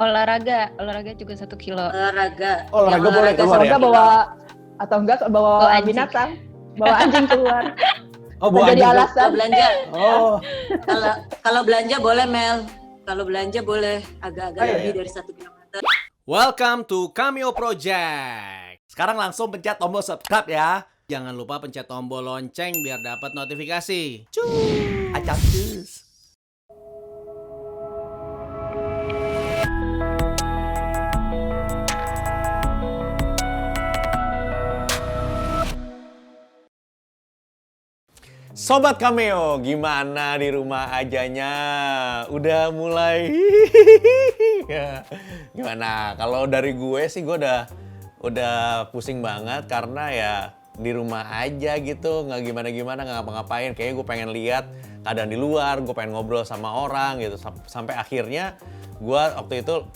Olahraga juga 1 kilo. Olahraga boleh keluar ya? Bawa anjing. binatang, bawa anjing keluar. Bawa Jadi anjing. alasan. Kalau belanja, Oh, kalau belanja boleh Mel. Kalau belanja boleh agak-agak lebih dari 1 kilometer. Welcome to Cameo Project. Sekarang langsung pencet tombol subscribe ya. Jangan lupa pencet tombol lonceng biar dapat notifikasi. Acapcus. Sobat Cameo, gimana di rumah ajanya? Udah mulai gimana? Kalau dari gue sih gue udah pusing banget karena ya di rumah aja gitu, nggak gimana-gimana, nggak ngapa-ngapain. Kayaknya gue pengen lihat keadaan di luar, gue pengen ngobrol sama orang gitu. Sampai akhirnya gue waktu itu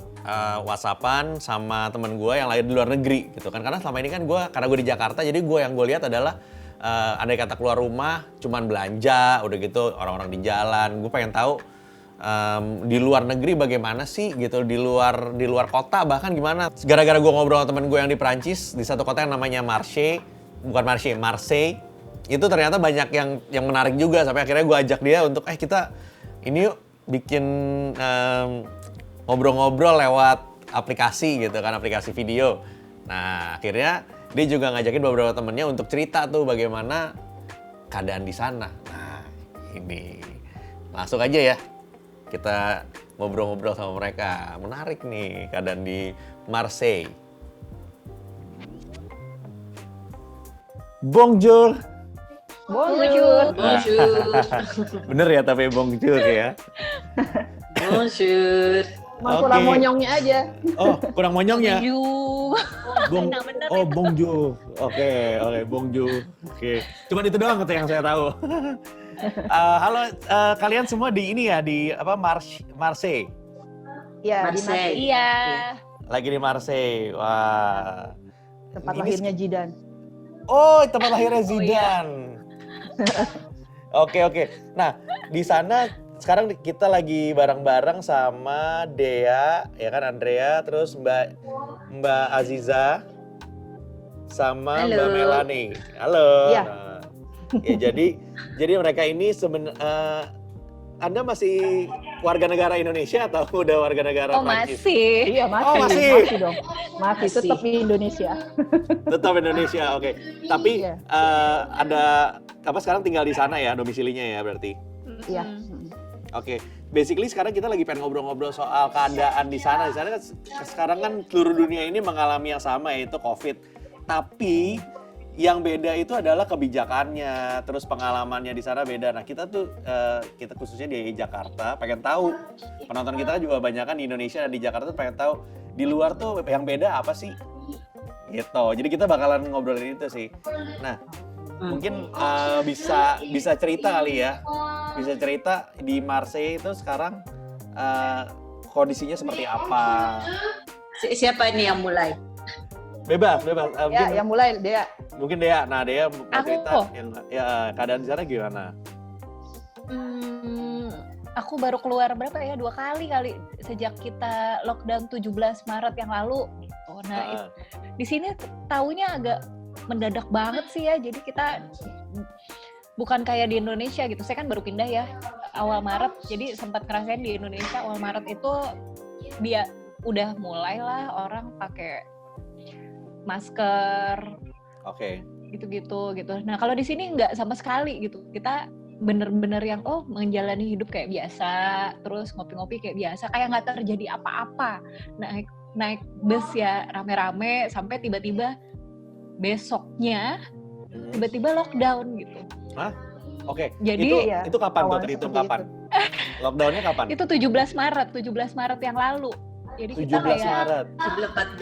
WhatsAppan sama temen gue yang lain di luar negeri gitu kan. Karena selama ini kan karena gue di Jakarta, jadi yang gue lihat adalah andai kata keluar rumah cuman belanja, udah gitu orang-orang di jalan. Gue pengen tahu di luar negeri bagaimana sih gitu, di luar kota bahkan gimana. Gara-gara gue ngobrol sama temen gue yang di Prancis, di satu kota yang namanya Marseille, itu ternyata banyak yang menarik juga. Sampai akhirnya gue ajak dia untuk kita ini yuk bikin ngobrol-ngobrol lewat aplikasi gitu kan, aplikasi video. Nah akhirnya dia juga ngajakin beberapa temennya untuk cerita tuh bagaimana keadaan di sana. Nah, ini langsung aja ya kita ngobrol-ngobrol sama mereka. Menarik nih keadaan di Marseille. Bonjour. Bonjour. Bener ya tapi bonjour ya. Bonjour. Kurang monyongnya aja. Oh, kurang monyongnya. Bener. Bonjour. Oke, bonjour. Oke. Cuman itu doang yang saya tahu. Halo, kalian semua di ini ya, di Marseille? Iya, di Marseille. Iya. Lagi di Marseille. Wah. tempat Ini lahirnya Zidane. Oh, tempat lahirnya Zidane. Oke. Nah, di sana sekarang kita lagi bareng-bareng sama Dea, ya kan, Andrea, terus Mbak Aziza, sama Halo. Mbak Melanie. Halo. Iya. Nah, ya jadi mereka ini Anda masih warga negara Indonesia atau udah warga negara Prancis? Masih. Iya, masih. Oh, masih. Masih dong. Masih tetap di Indonesia. Tetap Indonesia, oke. Tapi Iya. ada sekarang tinggal di sana ya, domisilinya ya berarti? Iya. Oke, basically sekarang kita lagi pengen ngobrol-ngobrol soal keadaan di sana. Di sana kan sekarang kan seluruh dunia ini mengalami yang sama, yaitu COVID. Tapi yang beda itu adalah kebijakannya, terus pengalamannya di sana beda. Nah kita khususnya di Jakarta pengen tahu, penonton kita juga banyak kan di Indonesia dan di Jakarta tuh pengen tahu di luar tuh yang beda apa sih? Gitu. Jadi kita bakalan ngobrolin itu sih. Nah, mungkin bisa cerita kali ya. Bisa cerita di Marseille itu sekarang kondisinya seperti apa? Siapa ini yang mulai? Bebas. Ya, yang mulai Dea. Mungkin Dea. Nah, Dea mau Aku. cerita yang keadaan di sana gimana? Aku baru keluar berapa ya? 2 kali sejak kita lockdown 17 Maret yang lalu gitu. Nah, di sini taunya agak mendadak banget sih ya. Jadi kita bukan kayak di Indonesia gitu. Saya kan baru pindah ya awal Maret. Jadi sempat ngerasain di Indonesia awal Maret itu dia udah mulailah orang pakai masker. Oke. Gitu. Nah, kalau di sini nggak sama sekali gitu. Kita bener-bener yang menjalani hidup kayak biasa, terus ngopi-ngopi kayak biasa, kayak nggak terjadi apa-apa. Naik bus ya rame-rame sampai tiba-tiba besoknya tiba-tiba lockdown gitu. Hah? Oke. Jadi itu kapan tuh? awal Terhitung seperti kapan? Lockdownnya kapan? itu 17 Maret yang lalu. Jadi 17 kita kayak Maret.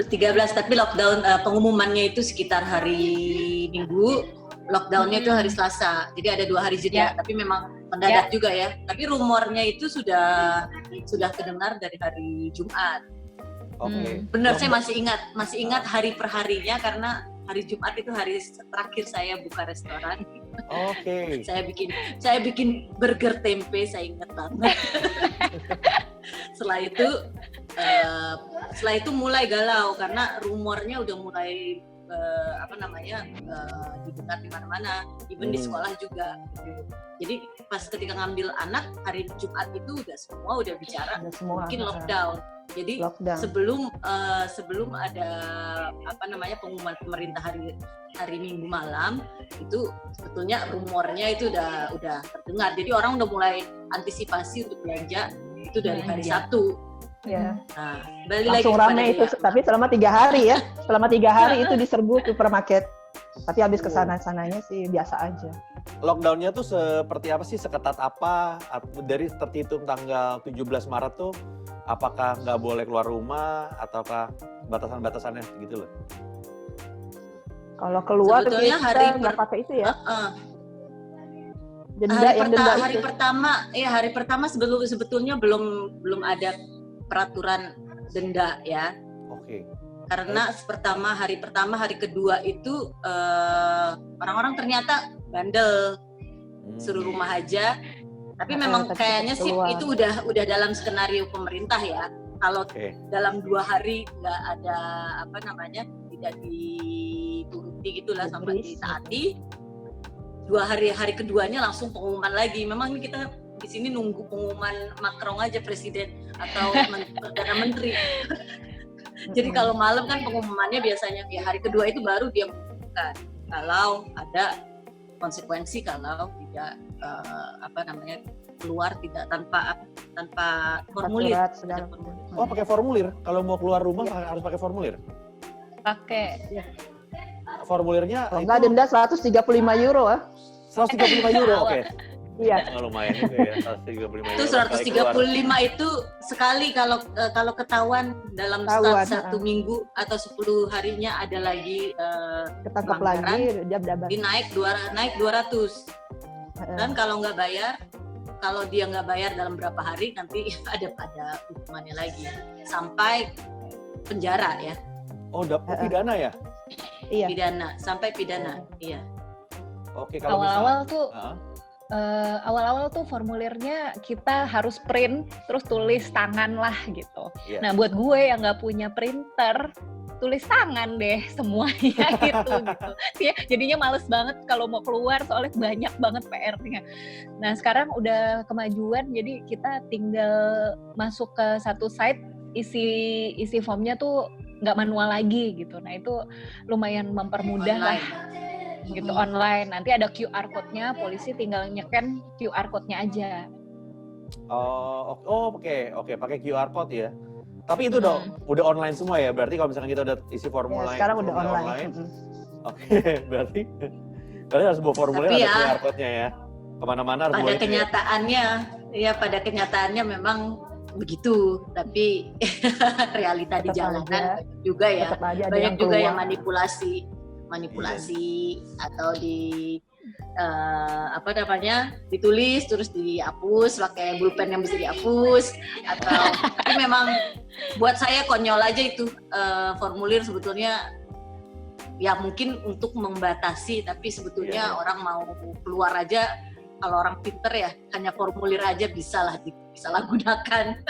13, tapi lockdown pengumumannya itu sekitar hari Minggu, lockdownnya itu hari Selasa. Jadi ada 2 hari jeda, tapi memang mendadak juga ya. Tapi rumornya itu sudah kedengar dari hari Jumat. Oke. Benar, saya masih ingat hari per harinya karena hari Jumat itu hari terakhir saya buka restoran. Oke. Saya bikin burger tempe, saya ingat banget. Setelah itu setelah itu mulai galau karena rumornya udah mulai didengar di mana-mana, even di sekolah juga. Jadi pas ketika ngambil anak hari Jumat itu udah bicara mungkin lockdown. Jadi sebelum ada pengumuman pemerintah hari Minggu malam itu sebetulnya rumornya itu udah terdengar. Jadi orang udah mulai antisipasi untuk belanja itu dari hari Sabtu. Ya. Nah, balik langsung lagi ramai itu, tapi selama 3 hari ya. Selama 3 hari itu diserbu supermarket. Tapi habis kesana-sananya sih biasa aja. Lockdown-nya tuh seperti apa sih? Seketat apa? Dari terhitung tanggal 17 Maret tuh, apakah nggak boleh keluar rumah? Ataukah batasan-batasannya gitu loh? Kalau keluar sebetulnya kita nggak pakai itu ya. Hari pertama sebetulnya belum ada peraturan denda ya. Oke. Karena hari pertama, hari kedua itu orang-orang ternyata bandel, suruh rumah aja. Tapi memang kayaknya sih itu udah dalam skenario pemerintah ya. Kalau dalam 2 hari nggak ada tidak dituruti gitulah sama ditaati. 2 hari keduanya langsung pengumuman lagi. Memang ini kita di sini nunggu pengumuman Macron aja presiden atau perdana menteri. Jadi kalau malam kan pengumumannya biasanya ya hari kedua itu baru dia mengumumkan kalau ada konsekuensi kalau tidak keluar tidak tanpa formulir. Oh, pakai formulir. Kalau mau keluar rumah harus pakai formulir. Pakai. Ya. Formulirnya enggak denda 135 euro ah. 135 euro, oke. Iya. Lumayan juga ya, 135 euro. Itu 135 itu sekali kalau ketahuan dalam satu minggu atau 10 harinya ada lagi ketangkap lagi dia naik 200. Dan kalau dia nggak bayar dalam berapa hari nanti ada hukumannya lagi sampai penjara ya. Oh, dapat pidana ya? Iya. Sampai pidana. Iya. Oke, kalau awal-awal tuh formulirnya kita harus print terus tulis tangan lah gitu. Yeah. Nah buat gue yang nggak punya printer, tulis tangan deh semuanya gitu. Ya, jadinya males banget kalau mau keluar soalnya banyak banget PR-nya. Nah sekarang udah kemajuan, jadi kita tinggal masuk ke satu site, isi formnya tuh nggak manual lagi gitu. Nah itu lumayan mempermudah lah. Gitu online, nanti ada QR code-nya, polisi tinggal nyeken QR code-nya aja. Oke, pakai QR code ya. Tapi itu udah online semua ya, berarti kalau misalkan kita udah isi formulir sekarang udah online. Oke, berarti harus bawa formulir ada QR code-nya ya. Kemana-mana harus bawa. Pada kenyataannya memang begitu, tapi realita di jalanan juga ya, banyak juga yang manipulasi atau ditulis terus dihapus pakai pulpen yang bisa dihapus atau tapi memang buat saya konyol aja itu formulir sebetulnya ya mungkin untuk membatasi, tapi sebetulnya orang mau keluar aja kalau orang pinter ya hanya formulir aja bisa gunakan.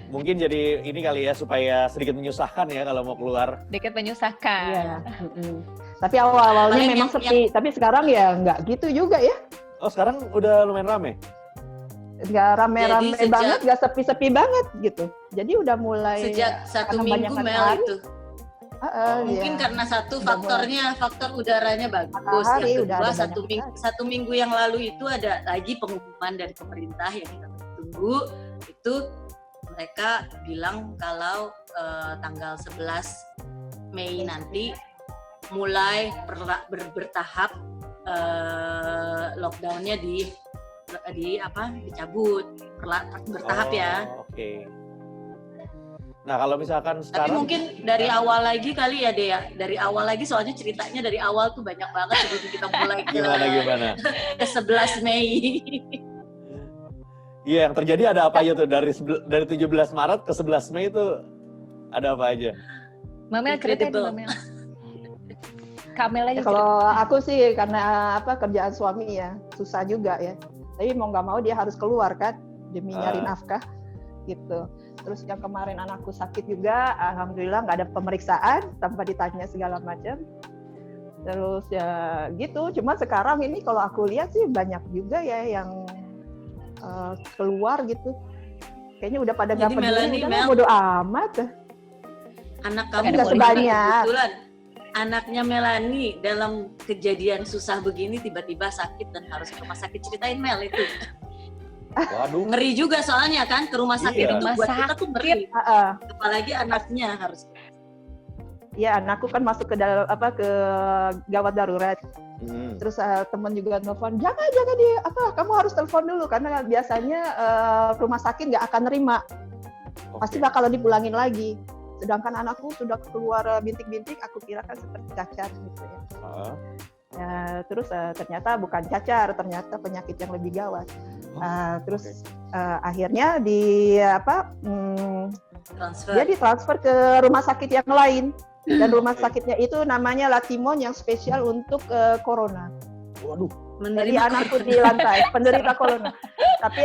Mungkin jadi ini kali ya supaya sedikit menyusahkan ya kalau mau keluar. Sedikit menyusahkan. Iya. Tapi awal-awalnya memang sepi, tapi sekarang ya nggak gitu juga ya. Oh sekarang udah lumayan rame? Nggak rame-rame banget, nggak sepi-sepi banget gitu. Jadi udah mulai sejak 1 minggu Mel itu. Mungkin karena faktor udaranya bagus. Yang kedua satu minggu yang lalu itu ada lagi pengumuman dari pemerintah yang kita tunggu itu. Mereka bilang kalau tanggal 11 Mei nanti mulai bertahap lockdown-nya dicabut bertahap ya. Oke. Nah kalau misalkan sekarang. Tapi mungkin dari awal lagi kali ya Dea. Dari awal lagi soalnya ceritanya dari awal tuh banyak banget sebelum kita mulai gimana? Ke 11 Mei. Iya, yang terjadi ada apa aja tuh dari 17 Maret ke 11 Mei itu ada apa aja? Mamel ceritain Mamel. Kamel aja. Kalau aku sih karena kerjaan suami ya susah juga ya. Tapi mau nggak mau dia harus keluar kan demi nyari nafkah gitu. Terus yang kemarin anakku sakit juga, alhamdulillah nggak ada pemeriksaan tanpa ditanya segala macam. Terus ya gitu. Cuma sekarang ini kalau aku lihat sih banyak juga ya yang keluar gitu. Kayaknya udah pada nggak Jadi peduli, Melanie, udah Mel, bodo amat. anak Nggak kamu ada sebanyak. kebetulan anaknya Melanie dalam kejadian susah begini tiba-tiba sakit dan harus ke rumah sakit. Ceritain Mel itu. Waduh. Ngeri juga soalnya kan ke rumah sakit Iya. itu Rumah buat kita tuh ngeri. Apalagi anaknya harus. Ya anakku kan masuk ke ke gawat darurat. Hmm. Terus teman juga nelfon, jangan kamu harus telepon dulu karena biasanya rumah sakit nggak akan nerima, pasti bakal dipulangin lagi. Sedangkan anakku sudah keluar bintik-bintik, aku kira kan seperti cacar gitu ya. Ya terus ternyata bukan cacar, ternyata penyakit yang lebih gawat. Terus akhirnya Transfer. dia ditransfer ke rumah sakit yang lain. Dan rumah sakitnya itu namanya Latimon yang spesial untuk corona. Waduh. Jadi anakku di lantai, penderita corona. Tapi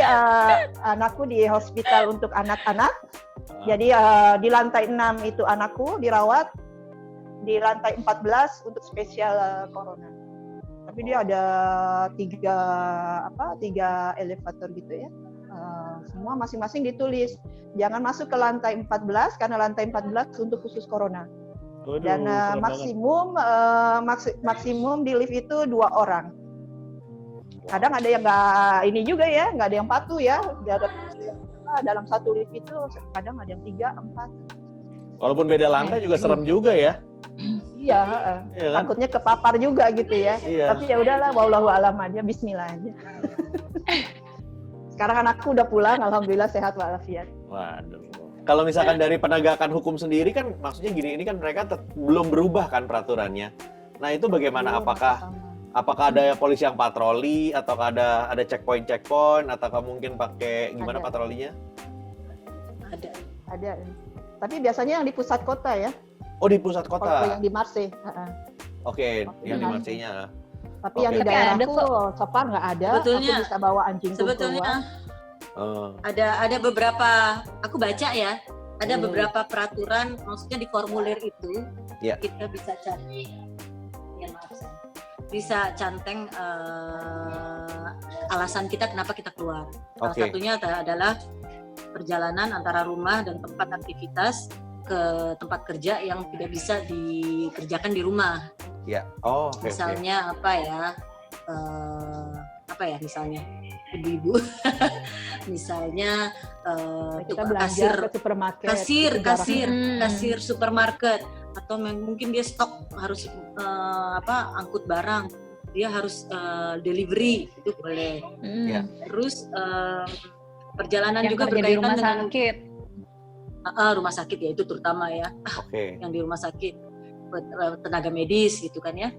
anakku di hospital untuk anak-anak. Jadi di lantai 6 itu anakku dirawat, di lantai 14 untuk spesial corona. Tapi dia ada tiga elevator gitu ya. Semua masing-masing ditulis. Jangan masuk ke lantai 14 karena lantai 14 untuk khusus corona. Waduh, Dan serem maksimum di lift itu 2 orang. Kadang ada yang nggak ada yang patuh ya. Dalam satu lift itu kadang ada yang 3, 4. Walaupun beda lantai juga serem juga ya. Iya, Iya kan? takutnya kepapar juga gitu ya. Iya. Tapi ya udahlah, wallahu alam aja, bismillah aja. Sekarang anakku udah pulang, alhamdulillah sehat walafiat. Waduh. Kalau misalkan dari penegakan hukum sendiri kan maksudnya gini, ini kan mereka belum berubah kan peraturannya. Nah, itu bagaimana? Apakah ada polisi yang patroli atau ada checkpoint atau mungkin pakai gimana Ada. patrolinya? Ada. Tapi biasanya yang di pusat kota ya. Oh, di pusat Kalau kota. yang di Marseille. Oke, yang di Marseille. Marseille-nya. Tapi Oke. yang di Tapi ada daerahku so far nggak ada. Sebetulnya- Aku bisa bawa anjingku keluar. Sebetulnya Oh. ada beberapa, aku baca ya, ada Hmm. beberapa peraturan, maksudnya di formulir itu Ya. kita bisa cari, ya maaf saya, bisa canteng alasan kita kenapa kita keluar. Salah Oke. satunya adalah perjalanan antara rumah dan tempat aktivitas ke tempat kerja yang tidak bisa dikerjakan di rumah. Ya. Oh, oke. Misalnya apa ya misalnya ibu-ibu misalnya Kita tukang belanja ke supermarket. kasir itu jaraknya. kasir supermarket, atau mungkin dia stok harus angkut barang, dia harus delivery, itu boleh. Ya. Terus perjalanan Yang juga kerja di berkaitan rumah dengan sakit. rumah sakit ya, itu terutama ya, Oke. yang di rumah sakit, tenaga medis gitu kan ya.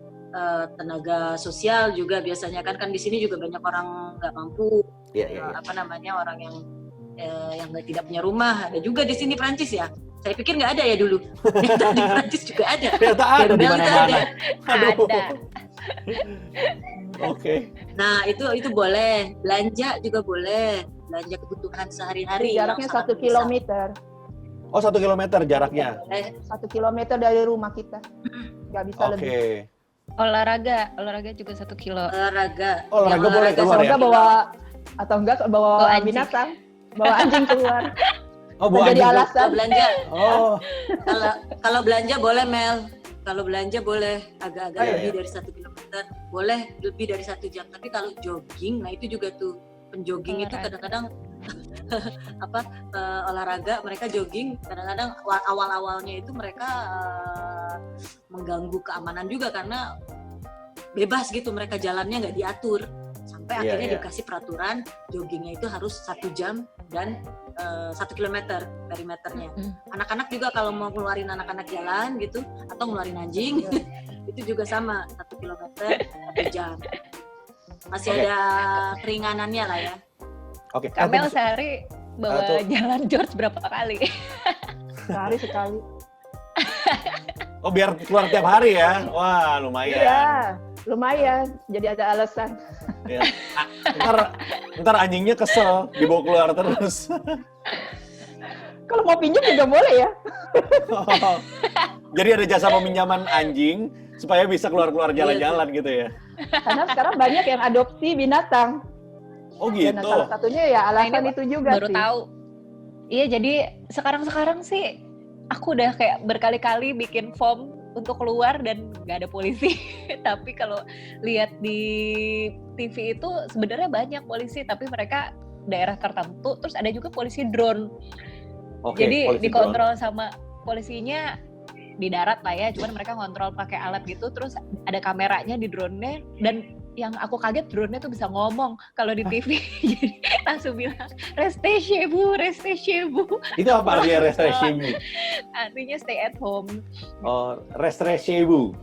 Tenaga sosial juga biasanya kan di sini juga banyak orang nggak mampu, Iya, iya, iya. orang yang tidak punya rumah, ada juga di sini Prancis ya. Saya pikir nggak ada ya dulu. Ternyata di Prancis juga ada. Ternyata ada di Gembel itu mana-mana. ada. Aduh. Ada. Oke. Nah itu boleh, belanja juga boleh, belanja kebutuhan sehari-hari. Jaraknya yang 1 sangat mendesak. kilometer. Oh, 1 kilometer jaraknya. Boleh. 1 kilometer dari rumah kita. Nggak bisa Oke. lebih. Olahraga juga 1 kilo. Olahraga. Olahraga Yang boleh keluar Atau ya? enggak bawa Bawa anjing. binatang. Bawa anjing keluar. Oh, bawa Jadi anjing. Kalau alasan. belanja, Oh, kalau belanja boleh Mel. Kalau belanja boleh agak-agak Oh, iya, lebih iya. dari 1 kilometer, boleh lebih dari 1 jam. Tapi kalau jogging, nah itu juga tuh penjogging itu Olahraga. kadang-kadang olahraga, mereka jogging kadang-kadang awal-awalnya itu mereka mengganggu keamanan juga karena bebas gitu, mereka jalannya nggak diatur sampai Iya, akhirnya iya. dikasih peraturan joggingnya itu harus 1 jam dan 1 kilometer perimeternya. Anak-anak juga kalau mau ngeluarin anak-anak jalan gitu atau ngeluarin anjing itu juga sama 1 kilometer 1 jam. Masih Oke. ada keringanannya lah ya. oke. Kamel sehari bawa Atau- jalan George berapa kali? Sehari sekali. Oh, biar keluar tiap hari ya? Wah, lumayan. Iya, lumayan. Jadi ada alasan. Ya. Ntar anjingnya kesel, dibawa keluar terus. Kalau mau pinjam juga boleh ya. Jadi ada jasa peminjaman anjing supaya bisa keluar-keluar jalan-jalan gitu ya. Karena sekarang banyak yang adopsi binatang. Oh Dan gitu. salah satunya ya alasan Ini itu juga baru sih. tahu. Iya, jadi sekarang sih aku udah kayak berkali-kali bikin form untuk keluar dan nggak ada polisi. Tapi kalau lihat di TV itu sebenarnya banyak polisi, tapi mereka daerah tertentu. Terus ada juga polisi drone. Oke, Jadi polisi dikontrol sama polisinya di darat lah ya. Cuman mereka ngontrol pakai alat gitu. Terus ada kameranya di drone-nya, dan yang aku kaget drone-nya tuh bisa ngomong kalau di TV. Jadi langsung bilang restez chez vous. drone. Itu apa artinya restrechibu? Artinya stay at home. Oh, restrechibu.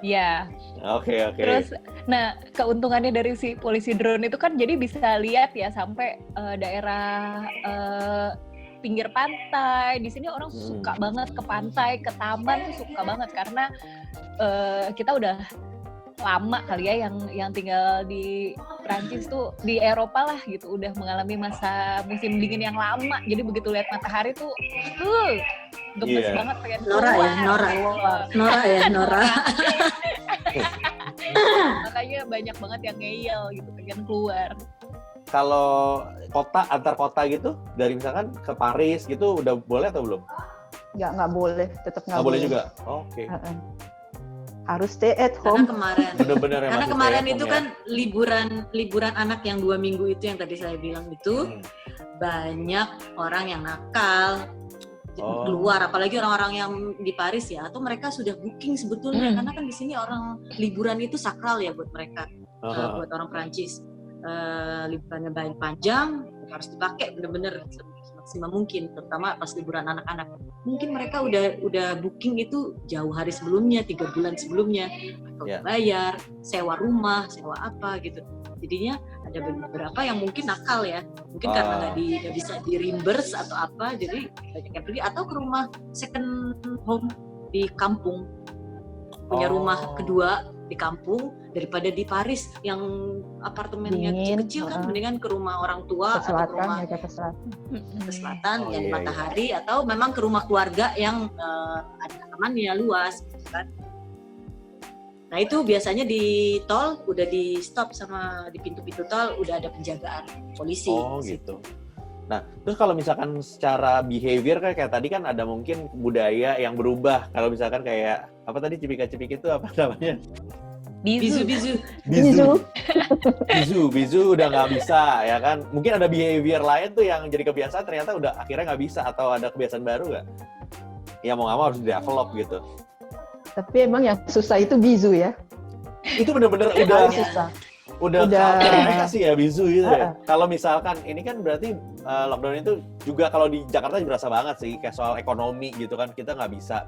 Ya. Oke. Terus, nah keuntungannya dari si polisi drone itu kan jadi bisa lihat ya sampai daerah pinggir pantai. Di sini orang suka banget ke pantai, ke taman tuh suka banget karena kita udah lama kali ya yang tinggal di Prancis tuh, di Eropa lah gitu, udah mengalami masa musim dingin yang lama. Jadi begitu lihat matahari tuh gemes banget pengen keluar. Nora. Makanya banyak banget yang ngeyel gitu pengen keluar. Kalau kota, antar kota gitu, dari misalkan ke Paris gitu, udah boleh atau belum? Nggak boleh, tetap nggak Nggak boleh boleh juga? Oke. Harus stay at Karena home. kemarin Bener-bener ya, karena masih kemarin stay at itu home kan liburan anak yang 2 minggu itu yang tadi saya bilang itu banyak orang yang nakal keluar, apalagi orang-orang yang di Paris ya, atau mereka sudah booking sebetulnya karena kan di sini orang liburan itu sakral ya buat mereka, buat orang Prancis. Liburannya banyak panjang, harus dipakai bener-bener semaksimal mungkin, terutama pas liburan anak-anak. Mungkin mereka udah booking itu jauh hari sebelumnya, 3 bulan sebelumnya, atau bayar, sewa rumah, sewa apa gitu. Jadinya ada beberapa yang mungkin nakal ya, mungkin karena nggak bisa di reimburse atau apa, jadi banyak yang pergi atau ke rumah second home di kampung, punya rumah kedua di kampung daripada di Paris yang apartemennya kecil kan, mendingan ke rumah orang tua atau ke rumah ke selatan yang matahari, atau memang ke rumah keluarga yang ada tamannya luas gitu kan. Nah itu biasanya di tol udah di stop sama di pintu-pintu tol udah ada penjagaan polisi. Oh gitu. Nah, terus kalau misalkan secara behavior kayak tadi kan ada mungkin budaya yang berubah. Kalau misalkan kayak apa tadi cipika-cipiki itu apa namanya? Bizu. Bizu udah nggak bisa ya kan? Mungkin ada behavior lain tuh yang jadi kebiasaan ternyata udah akhirnya nggak bisa, atau ada kebiasaan baru nggak? Ya mau nggak mau harus develop gitu. Tapi emang yang susah itu bizu ya. Itu bener-bener udah susah. Udah mereka sih ya bizu gitu ya. Kalau misalkan ini kan berarti lockdown itu juga kalau di Jakarta berasa banget sih kayak soal ekonomi gitu kan, kita nggak bisa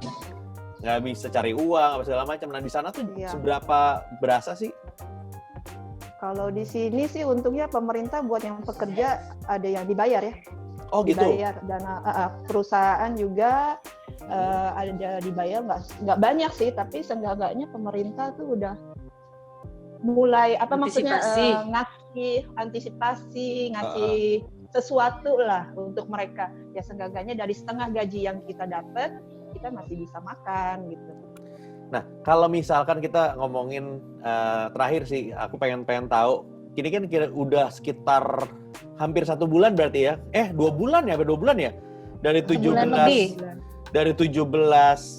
cari uang apa segala macam. Nah di sana tuh seberapa berasa sih? Kalau di sini sih untungnya pemerintah buat yang pekerja ada yang dibayar ya. Oh gitu. Dibayar dana perusahaan juga ada dibayar, nggak banyak sih, tapi seenggaknya pemerintah tuh udah mulai ngasih antisipasi, ngasih sesuatu lah untuk mereka. Ya seenggaknya dari setengah gaji yang kita dapat, kita masih bisa makan gitu. Nah, kalau misalkan kita ngomongin terakhir sih, aku pengen tahu. Ini kan udah sekitar hampir 1 bulan berarti ya? 2 bulan ya? 2 bulan ya? Dari 17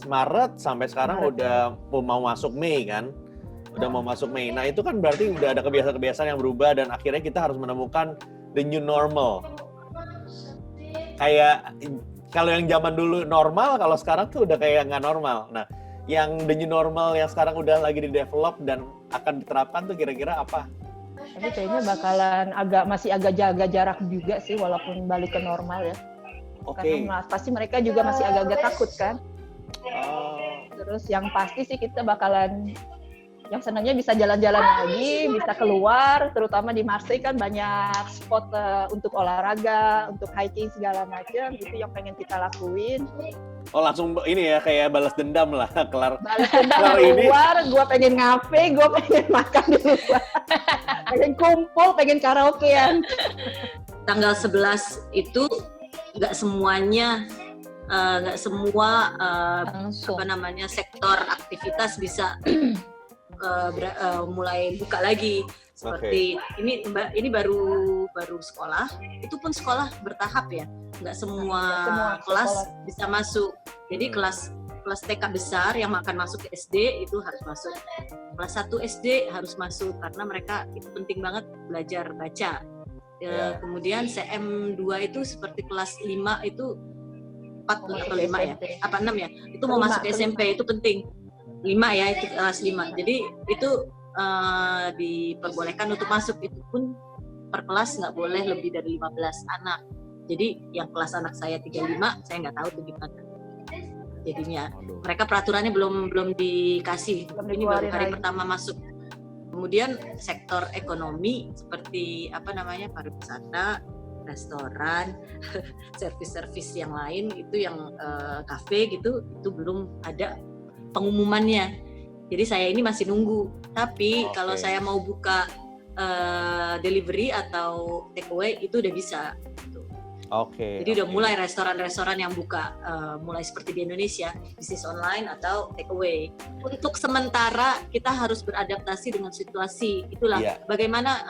Maret sampai sekarang udah mau masuk Mei kan? Udah mau masuk Mei. Nah, itu kan berarti udah ada kebiasaan-kebiasaan yang berubah dan akhirnya kita harus menemukan the new normal. Kayak kalau yang zaman dulu normal, kalau sekarang tuh udah kayak nggak normal. Nah, yang the new normal yang sekarang udah lagi di-develop dan akan diterapkan tuh kira-kira apa? Tapi kayaknya bakalan masih agak jaga jarak juga sih walaupun balik ke normal ya. Karena pasti mereka juga masih agak-agak takut kan. Terus yang pasti sih kita bakalan yang senangnya bisa jalan-jalan lagi, bisa keluar, terutama di Marseille kan banyak spot untuk olahraga, untuk hiking segala macam, itu yang pengen kita lakuin. Oh langsung ini ya kayak balas dendam lah, kelar keluar, gue pengen ngafe, gue pengen makan di luar, pengen kumpul, pengen karaokean. Tanggal 11 itu nggak semuanya nggak semua Langsung. sektor aktivitas bisa mulai buka lagi. Seperti ini baru sekolah, itu pun sekolah bertahap ya, nggak semua kelas sekolah bisa masuk. Jadi kelas TK besar yang akan masuk ke SD itu harus masuk, kelas 1 SD harus masuk karena mereka itu penting banget belajar baca. Kemudian CM2 itu seperti kelas 5 itu 4 atau 5 ya, apa 6 ya, itu mau masuk SMP itu penting. 5 ya, itu kelas 5. Jadi itu diperbolehkan untuk masuk, itu pun per kelas nggak boleh lebih dari 15 anak. Jadi yang kelas anak saya 35, saya nggak tahu tuh gimana jadinya. Mereka peraturannya belum dikasih, ini baru hari pertama masuk. Kemudian sektor ekonomi seperti pariwisata, restoran, servis-servis yang lain itu yang kafe gitu, itu belum ada pengumumannya. Jadi saya ini masih nunggu. Tapi kalau saya mau buka delivery atau take away itu udah bisa. Jadi udah mulai restoran-restoran yang buka, mulai seperti di Indonesia, bisnis online atau take away. Untuk sementara kita harus beradaptasi dengan situasi. Itulah bagaimana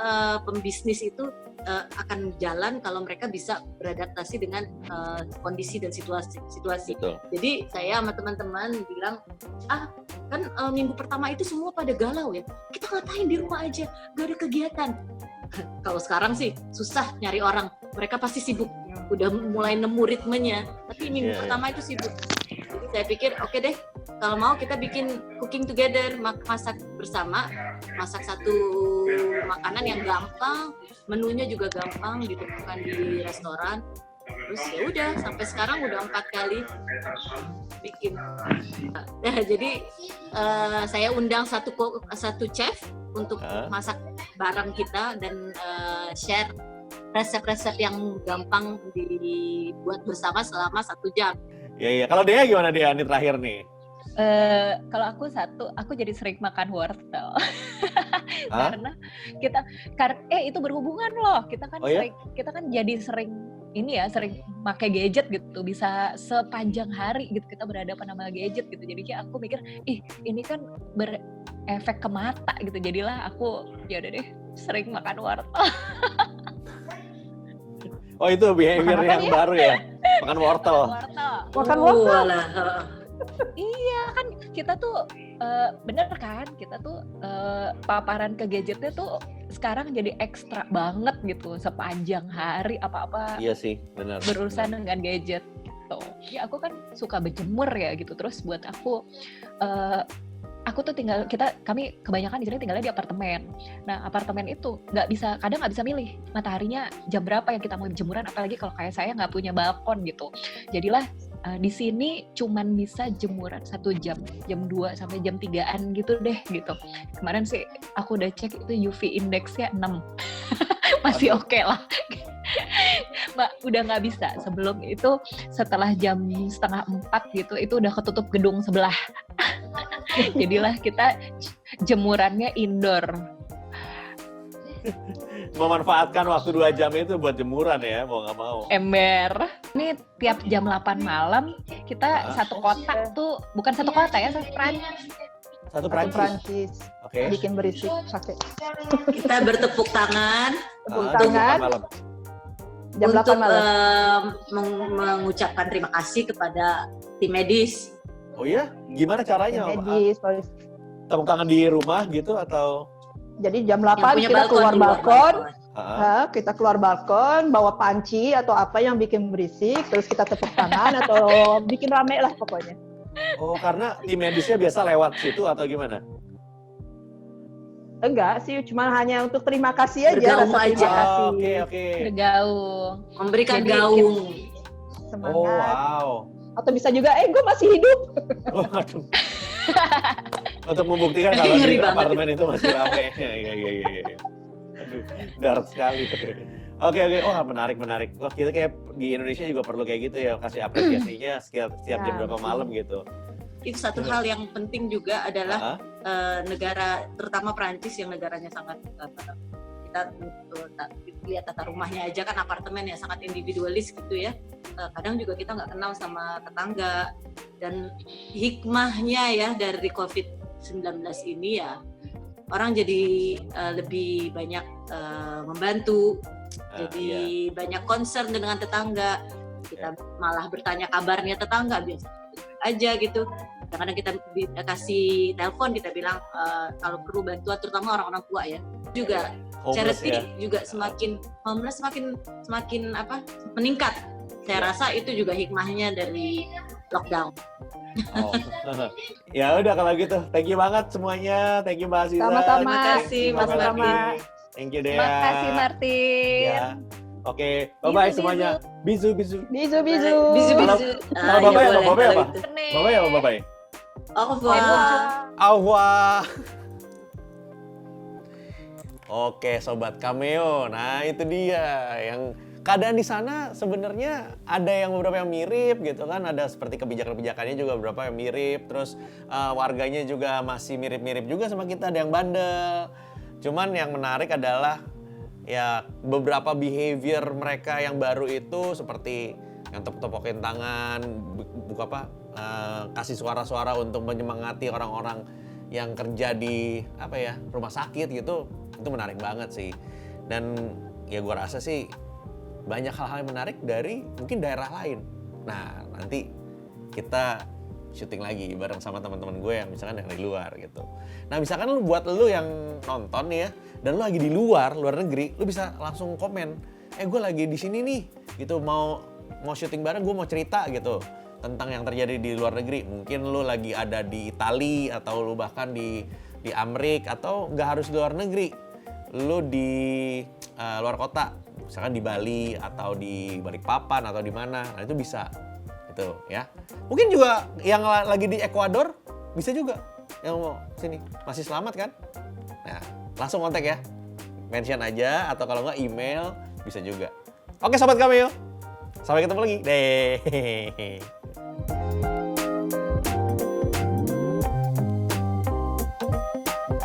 pembisnis itu akan jalan kalau mereka bisa beradaptasi dengan kondisi dan situasi. Betul. Jadi saya sama teman-teman bilang, kan minggu pertama itu semua pada galau ya. Kita ngapain di rumah aja, gak ada kegiatan. Kalau sekarang sih susah nyari orang, mereka pasti sibuk, udah mulai nemu ritmenya. Tapi minggu pertama itu sibuk. Jadi saya pikir oke deh, kalau mau kita bikin cooking together, masak bersama, masak satu makanan yang gampang, menunya juga gampang ditemukan di restoran. Terus ya udah sampai sekarang udah 4 kali bikin. Jadi saya undang satu chef untuk masak bareng kita dan share resep-resep yang gampang dibuat bersama selama 1 jam. Iya. Kalau Dea gimana Dea? Ini terakhir nih. Kalau aku jadi sering makan wortel. Karena itu berhubungan loh. Kita kan jadi sering pakai gadget gitu, bisa sepanjang hari gitu kita berhadapan sama gadget gitu. Jadi aku mikir, ini kan berefek ke mata gitu. Jadilah aku ya udah deh sering makan wortel. Oh itu behavior yang baru ya? Makan wortel. Makan wortel. Iya kan kita tuh bener kan, kita tuh paparan ke gadgetnya tuh sekarang jadi ekstra banget gitu, sepanjang hari apa-apa. Iya sih, benar. Berurusan dengan gadget gitu. Ya aku kan suka berjemur ya gitu, terus buat aku tuh kami kebanyakan di sini tinggalnya di apartemen. Nah apartemen itu kadang nggak bisa milih mataharinya jam berapa yang kita mau jemuran, apalagi kalau kayak saya nggak punya balkon gitu. Jadilah di sini cuman bisa jemuran 1 jam 2 sampai jam 3-an gitu deh gitu. Kemarin sih aku udah cek itu UV index-nya 6. Masih oke lah. Udah nggak bisa. Sebelum itu setelah jam 3:30 gitu, itu udah ketutup gedung sebelah. Jadilah kita jemurannya indoor. Memanfaatkan waktu 2 jam itu buat jemuran ya, mau nggak mau. Ember. Ini tiap jam 8 malam kita satu kotak tuh, bukan satu kota ya, satu Prancis. Satu Prancis. Oke. Bikin berisik pakai. Kita bertepuk tangan. Malam. Jam 8 untuk malam. mengucapkan terima kasih kepada tim medis. Oh iya? Gimana caranya? Medis, polisi. Tepuk tangan di rumah gitu atau? Jadi jam 8 kita keluar balkon. Kita keluar balkon, bawa panci atau apa yang bikin berisik, terus kita tepuk tangan atau bikin rame lah pokoknya. Oh, karena tim medisnya biasa lewat situ atau gimana? Enggak sih, cuma hanya untuk terima kasih aja. Bergaung rasa terima aja. kasih. Oke. Bergaung. Memberikan Jadi, gaung. Semangat. Oh, wow. Atau bisa juga, gue masih hidup. Oh, aduh. Untuk membuktikan kalau di apartemen itu masih ramai. Iya. Aduh, dark sekali. Oke. Oh, menarik. Wah, kita kayak di Indonesia juga perlu kayak gitu ya, kasih apresiasinya setiap jam berapa malam gitu. Itu satu hal yang penting juga adalah negara, terutama Prancis yang negaranya sangat kita kita lihat tata rumahnya aja kan apartemen ya sangat individualis gitu ya. Kadang juga kita nggak kenal sama tetangga, dan hikmahnya ya dari COVID-19 ini ya orang jadi lebih banyak membantu, jadi banyak concern dengan tetangga. Kita malah bertanya kabarnya tetangga biasa aja gitu. Kadang-kadang kita kasih telepon, kita bilang kalau perlu bantuan, terutama orang-orang tua ya. Juga Homeless charity ya? juga semakin homeless semakin meningkat. Saya rasa itu juga hikmahnya dari lockdown. Oh. Ya udah kalau gitu, thank you banget semuanya, thank you Mbak Aziza. Sama-sama. Terima kasih, Mas Sama-sama. Thank you Dea. Makasih Martin. Ya. Oke, bye-bye Bisu, semuanya. Bisu. Bisu. Bisu-bisu. Kalau bapak ya, bapak apa? Nih. Bapak ya, bapak ya. Au revoir. Au revoir. Oke, sobat Cameo. Nah, itu dia yang keadaan di sana sebenarnya ada yang beberapa yang mirip gitu kan, ada seperti kebijakan-kebijakannya juga beberapa yang mirip, terus warganya juga masih mirip-mirip juga sama kita, ada yang bandel. Cuman yang menarik adalah ya beberapa behavior mereka yang baru itu seperti yang tepok-tepokin tangan, kasih suara-suara untuk menyemangati orang-orang yang kerja di rumah sakit gitu. Itu menarik banget sih. Dan ya gue rasa sih banyak hal-hal yang menarik dari mungkin daerah lain. Nah, nanti kita syuting lagi bareng sama teman-teman gue yang misalkan dari luar gitu. Nah, misalkan buat lu yang nonton nih ya, dan lu lagi di luar negeri, lu bisa langsung komen, gue lagi di sini nih, gitu, mau syuting bareng, gue mau cerita gitu tentang yang terjadi di luar negeri. Mungkin lu lagi ada di Italia, atau lu bahkan di Amerika, atau nggak harus di luar negeri, lu di luar kota, misalkan di Bali atau di Balikpapan atau di mana, nah itu bisa gitu ya. Mungkin juga yang lagi di Ekuador bisa juga, yang mau sini masih selamat kan? Nah, langsung kontak ya, mention aja, atau kalau nggak email bisa juga. Oke sobat Cameo, sampai ketemu lagi deh.